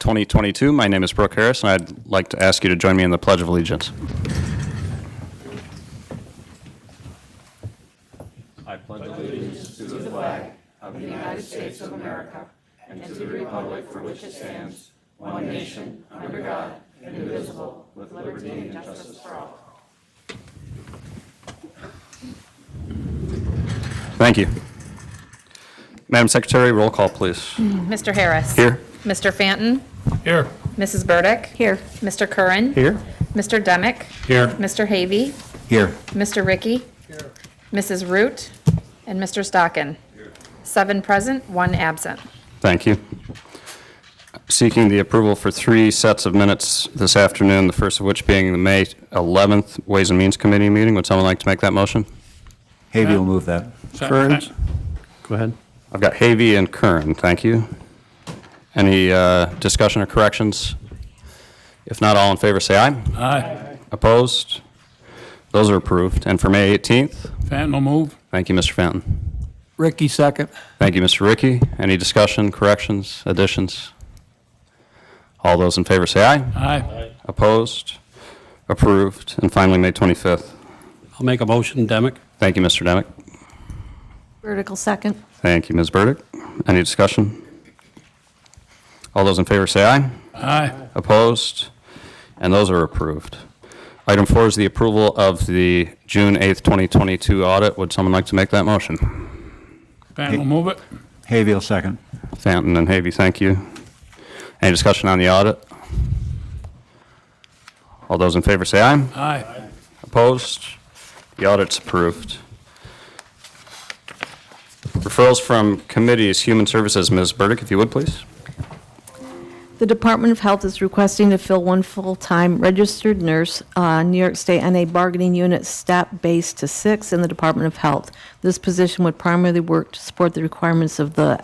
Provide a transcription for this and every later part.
2022. My name is Brooke Harris, and I'd like to ask you to join me in the Pledge of Allegiance. I pledge allegiance to the flag of the United States of America and to the republic for which it stands, one nation, under God, indivisible, with liberty and justice for all. Thank you. Madam Secretary, roll call, please. Mr. Harris. Here. Mr. Fanton. Here. Mrs. Burdick. Here. Mr. Curran. Here. Mr. Demick. Here. Mr. Havey. Here. Mr. Ricky. Here. Mrs. Root. And Mr. Stockin. 7 present, 1 absent. Thank you. Seeking the approval for 3 sets of minutes this afternoon, the first of which being the May 11th Ways and Means Committee meeting. Would someone like to make that motion? Havey will move that. Kearns? Go ahead. I've got Havey and Kern. Thank you. Any discussion or corrections? If not, all in favor say aye. Aye. Opposed? Those are approved. And for May 18th? Fanton will move. Thank you, Mr. Fenton. Ricky second. Thank you, Mr. Ricky. Any discussion, corrections, additions? All those in favor say aye. Aye. Opposed? Approved. And finally, May 25th. I'll make a motion, Demick. Thank you, Mr. Demick. Vertical second. Thank you, Ms. Burdick. Any discussion? All those in favor say aye. Aye. Opposed? And those are approved. Item 4 is the approval of the June 8th, 2022 audit. Would someone like to make that motion? Fanton will move it. Havey will second. Fanton and Havey, thank you. Any discussion on the audit? All those in favor say aye. Aye. Opposed? The audit's approved. Referrals from committees, Human Services, Ms. Burdick, if you would, please. The Department of Health is requesting to fill 1 full-time registered nurse, New York State NA bargaining unit step base to 6 in the Department of Health. This position would primarily work to support the requirements of the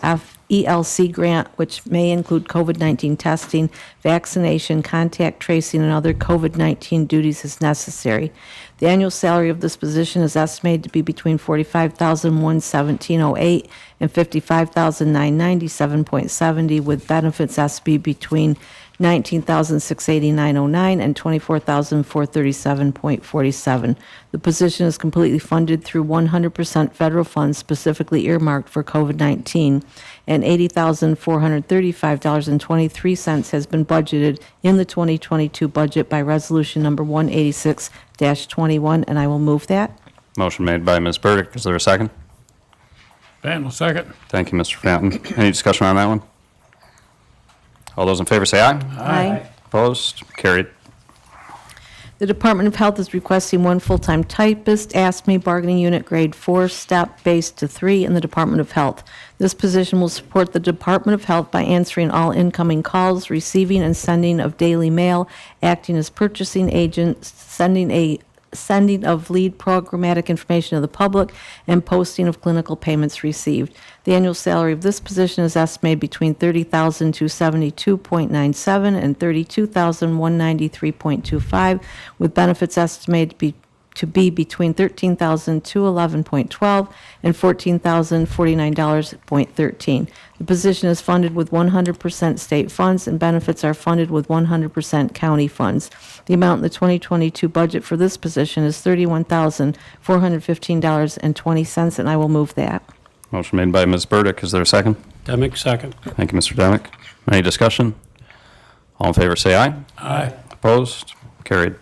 ELC grant, which may include COVID-19 testing, vaccination, contact tracing, and other COVID-19 duties as necessary. The annual salary of this position is estimated to be between $45,117.08 and $55,997.70, with benefits has to be between $19,689.09 and $24,437.47. The position is completely funded through 100% federal funds specifically earmarked for COVID-19, and $80,435.23 has been budgeted in the 2022 budget by resolution number 186-21, and I will move that. Motion made by Ms. Burdick. Is there a second? Fanton will second. Thank you, Mr. Fanton. Any discussion on that one? All those in favor say aye. Aye. Opposed? Carried. The Department of Health is requesting 1 full-time typist, ASME bargaining unit grade 4, step base to 3 in the Department of Health. This position will support the Department of Health by answering all incoming calls, receiving and sending of daily mail, acting as purchasing agent, sending of lead programmatic information to the public, and posting of clinical payments received. The annual salary of this position is estimated between $30,272.97 and $32,193.25, with benefits estimated to be between $13,211.12 and $14,049.13. The position is funded with 100% state funds, and benefits are funded with 100% county funds. The amount in the 2022 budget for this position is $31,415.20, and I will move that. Motion made by Ms. Burdick. Is there a second? Demick, second. Thank you, Mr. Demick. Any discussion? All in favor say aye. Aye. Opposed? Carried.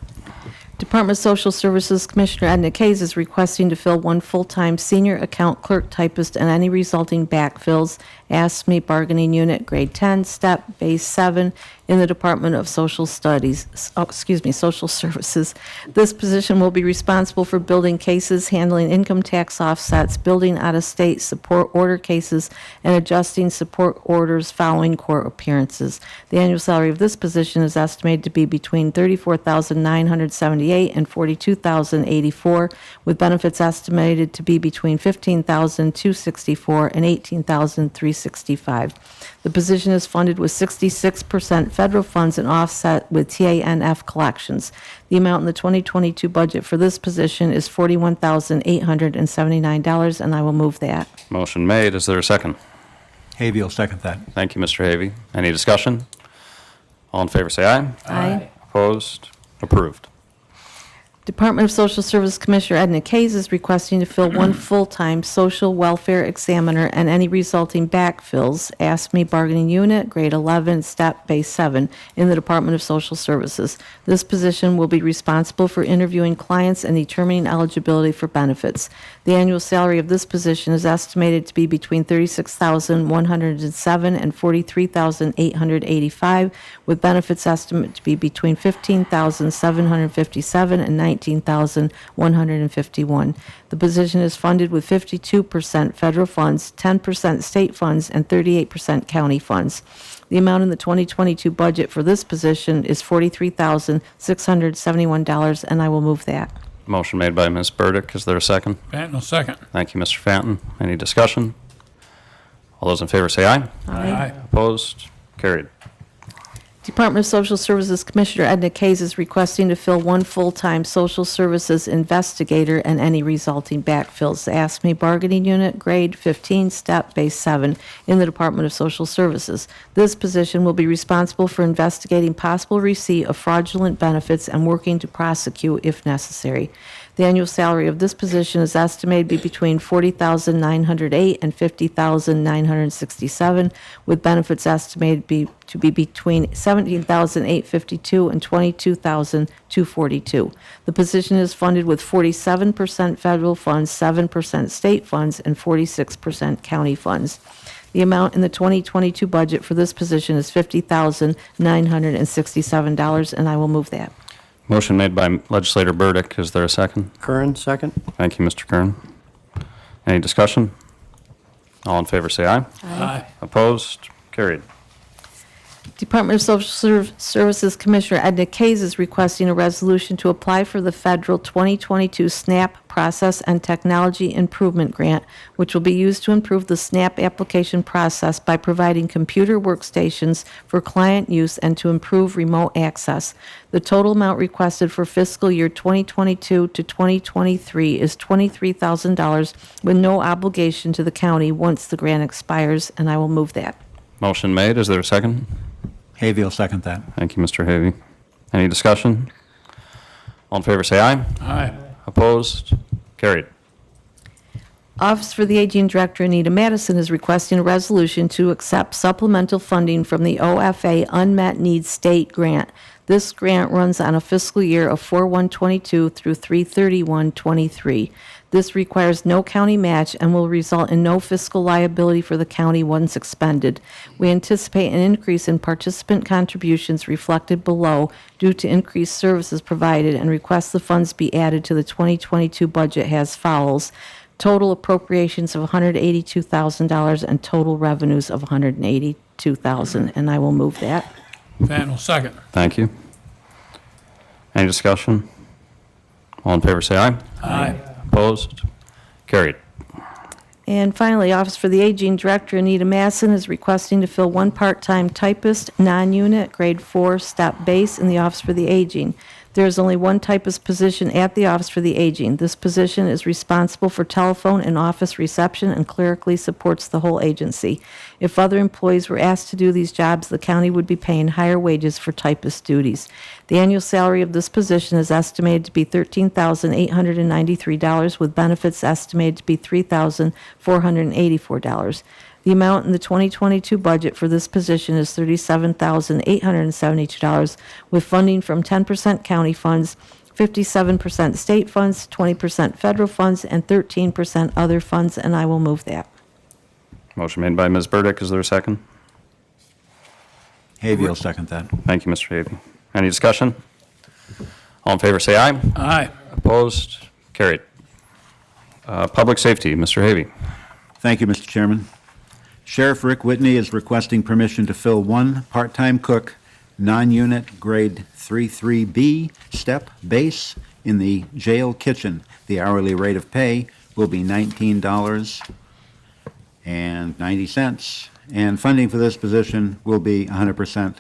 Department of Social Services Commissioner Edna Kays is requesting to fill 1 full-time senior account clerk typist and any resulting backfills, ASME bargaining unit grade 10, step base 7 in the Department of Social Services. This position will be responsible for building cases, handling income tax offsets, building out-of-state support order cases, and adjusting support orders following court appearances. The annual salary of this position is estimated to be between $34,978 and $42,084, with benefits estimated to be between $15,264 and $18,365. The position is funded with 66% federal funds and offset with TANF collections. The amount in the 2022 budget for this position is $41,879, and I will move that. Motion made. Is there a second? Havey will second that. Thank you, Mr. Havey. Any discussion? All in favor, say aye. Aye. Opposed? Approved. Department of Social Service Commissioner Edna Kays is requesting to fill one full-time social welfare examiner and any resulting backfills, ASME bargaining unit, grade 11, step base 7, in the Department of Social Services. This position will be responsible for interviewing clients and determining eligibility for benefits. The annual salary of this position is estimated to be between $36,107 and $43,885, with benefits estimate to be between $15,757 and $19,151. The position is funded with 52% federal funds, 10% state funds, and 38% county funds. The amount in the 2022 budget for this position is $43,671, and I will move that. Motion made by Ms. Burdick. Is there a second? Fenton will second. Thank you, Mr. Fenton. Any discussion? All those in favor say aye. Aye. Opposed? Carried. Department of Social Services Commissioner Edna Kays is requesting to fill one full-time social services investigator and any resulting backfills. The ASME bargaining unit, grade 15, step base 7, in the Department of Social Services. This position will be responsible for investigating possible receipt of fraudulent benefits and working to prosecute if necessary. The annual salary of this position is estimated to be between $40,908 and $50,967, with benefits estimated to be between $17,852 and $22,242. The position is funded with 47% federal funds, 7% state funds, and 46% county funds. The amount in the 2022 budget for this position is $50,967, and I will move that. Motion made by Legislator Burdick. Is there a second? Curran, second. Thank you, Mr. Kern. Any discussion? All in favor say aye. Aye. Opposed? Carried. Department of Social Services Commissioner Edna Kays is requesting a resolution to apply for the federal 2022 SNAP Process and Technology Improvement Grant, which will be used to improve the SNAP application process by providing computer workstations for client use and to improve remote access. The total amount requested for fiscal year 2022 to 2023 is $23,000 with no obligation to the county once the grant expires, and I will move that. Motion made. Is there a second? Havy will second that. Thank you, Mr. Havy. Any discussion? All in favor say aye. Aye. Opposed? Carried. Office for the Aging Director Anita Madison is requesting a resolution to accept supplemental funding from the OFA Unmet Needs State Grant. This grant runs on a fiscal year of 4/1/22 through 3/31/23. This requires no county match and will result in no fiscal liability for the county once expended. We anticipate an increase in participant contributions reflected below due to increased services provided and request the funds be added to the 2022 budget as follows. Total appropriations of $182,000 and total revenues of $182,000, and I will move that. Fenton will second. Thank you. Any discussion? All in favor say aye. Aye. Opposed? Carried. And finally, Office for the Aging Director Anita Masson is requesting to fill one part-time typist, non-unit, grade 4, step base in the Office for the Aging. There is only one typist position at the Office for the Aging. This position is responsible for telephone and office reception and clerically supports the whole agency. If other employees were asked to do these jobs, the county would be paying higher wages for typist duties. The annual salary of this position is estimated to be $13,893, with benefits estimated to be $3,484. The amount in the 2022 budget for this position is $37,872, with funding from 10% county funds, 57% state funds, 20% federal funds, and 13% other funds, and I will move that. Motion made by Ms. Burdick. Is there a second? Havy will second that. Thank you, Mr. Havy. Any discussion? All in favor say aye. Aye. Opposed? Carried. Public Safety, Mr. Havy. Thank you, Mr. Chairman. Sheriff Rick Whitney is requesting permission to fill one part-time cook, non-unit, grade 33B, step base in the jail kitchen. The hourly rate of pay will be $19.90, and funding for this position will be 100%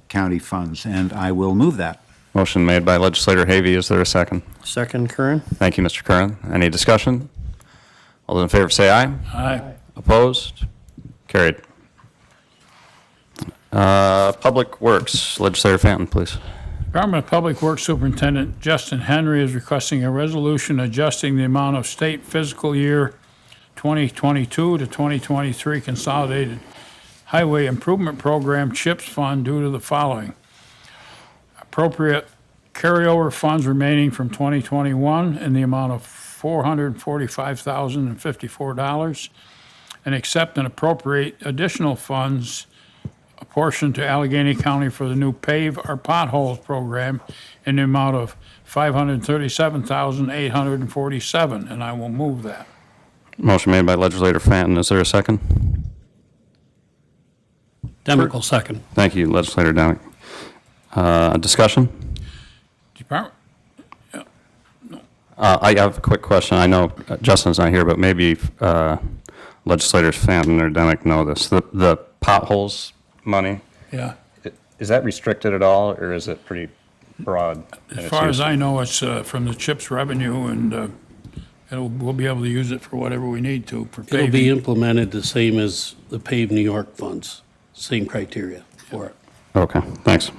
county funds, and I will move that. Motion made by Legislator Havy. Is there a second? Second, Curran. Thank you, Mr. Curran. Any discussion? All those in favor say aye. Aye. Opposed? Carried. Public Works, Legislator Fanton, please. Department of Public Works Superintendent Justin Henry is requesting a resolution adjusting the amount of state fiscal year 2022 to 2023 Consolidated Highway Improvement Program CHIPS Fund due to the following. Appropriate carryover funds remaining from 2021 in the amount of $445,054, and accept and appropriate additional funds apportioned to Allegheny County for the new Pave Our Potholes program in the amount of $537,847, and I will move that. Motion made by Legislator Fanton. Is there a second? Demick will second. Thank you, Legislator Demick. Discussion? Department, I have a quick question. I know Justin's not here, but maybe Legislators Fanton or Demick know this. The potholes money, yeah. is that restricted at all, or is it pretty broad? As far as I know, it's from the CHIPS revenue, and we'll be able to use it for whatever we need to for It'll be paving. implemented the same as the Pave New York funds, same criteria for it. Okay, thanks.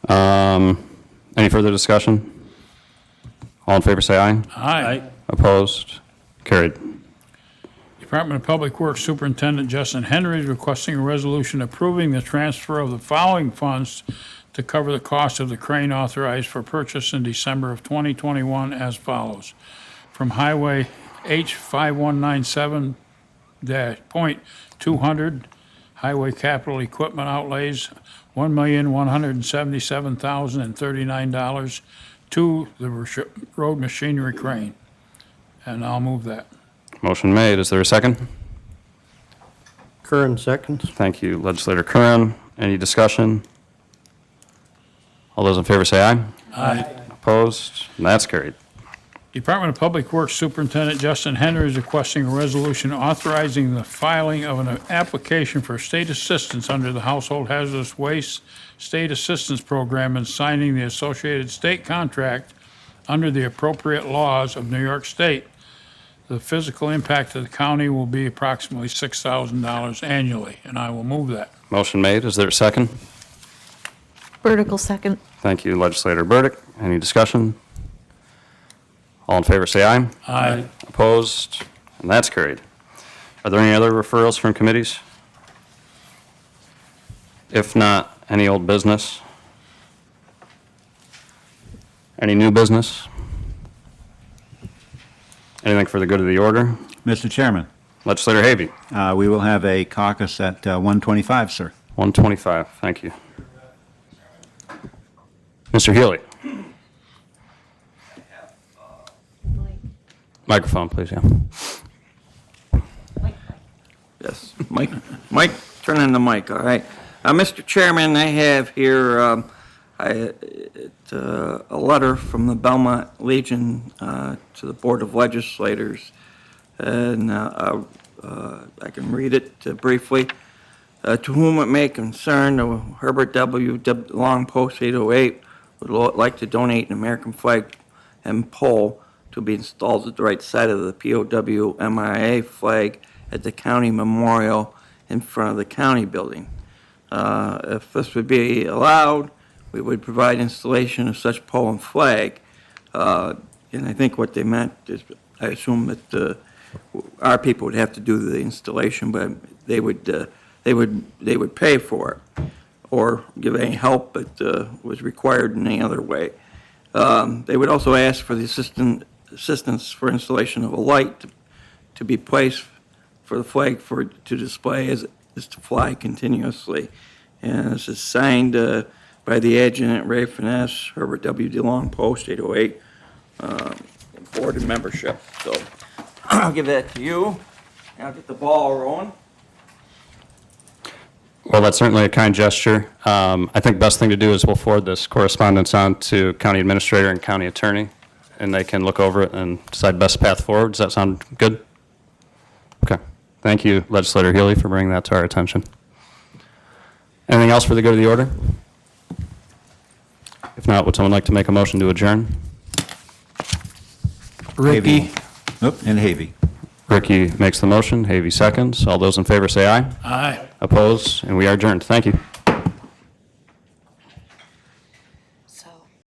Any further discussion? All in favor, say aye. Aye. Opposed? Carried. Department of Public Works Superintendent Justin Henry is requesting a resolution approving the transfer of the following funds to cover the cost of the crane authorized for purchase in December of 2021 as follows. From Highway H5197-.200, Highway Capital Equipment Outlays, $1,177,039 to the road machinery crane. And I'll move that. Motion made. Is there a second? Curran, second. Thank you, Legislator Curran. Any discussion? All those in favor say aye. Aye. Opposed? And that's carried. Department of Public Works Superintendent Justin Henry is requesting a resolution authorizing the filing of an application for state assistance under the Household Hazardous Waste State Assistance Program and signing the associated state contract under the appropriate laws of New York State. The physical impact to the county will be approximately $6,000 annually, and I will move that. Motion made. Is there a second? Burdick will second. Thank you, Legislator Burdick. Any discussion? All in favor say aye. Aye. Opposed? And that's carried. Are there any other referrals from committees? If not, any old business? Any new business? Anything for the good of the order? Mr. Chairman, Legislator Havey, we will have a caucus at 1:25, sir. 125. Thank you. Mr. Healy. Microphone, please, yeah. Yes, Mike, turn on the mic, all right. Mr. Chairman, I have here a letter from the Belmont Legion to the Board of Legislators, and I can read it briefly. To whom it may concern, Herbert W. Long Post 808 would like to donate an American flag and pole to be installed at the right side of the POW MIA flag at the county memorial in front of the county building. If this would be allowed, we would provide installation of such pole and flag. And I think what they meant is, I assume that our people would have to do the installation, but they would pay for it or give any help that was required in any other way. They would also ask for the assistance for installation of a light to be placed for the flag to display as to fly continuously. And this is signed by the adjutant Ray Finesse, Herbert W. DeLong, Post 808, board and membership. So I'll give that to you. I'll get the ball rolling. Well, that's certainly a kind gesture. I think best thing to do is we'll forward this correspondence on to county administrator and county attorney, and they can look over it and decide best path forward. Does that sound good? Okay. Thank you, Legislator Healy, for bringing that to our attention. Anything else for the good of the order? If not, would someone like to make a motion to adjourn? Ricky, Oop, and Havey. Ricky makes the motion. Havey seconds. All those in favor say aye. Aye. Opposed? And we are adjourned. Thank you.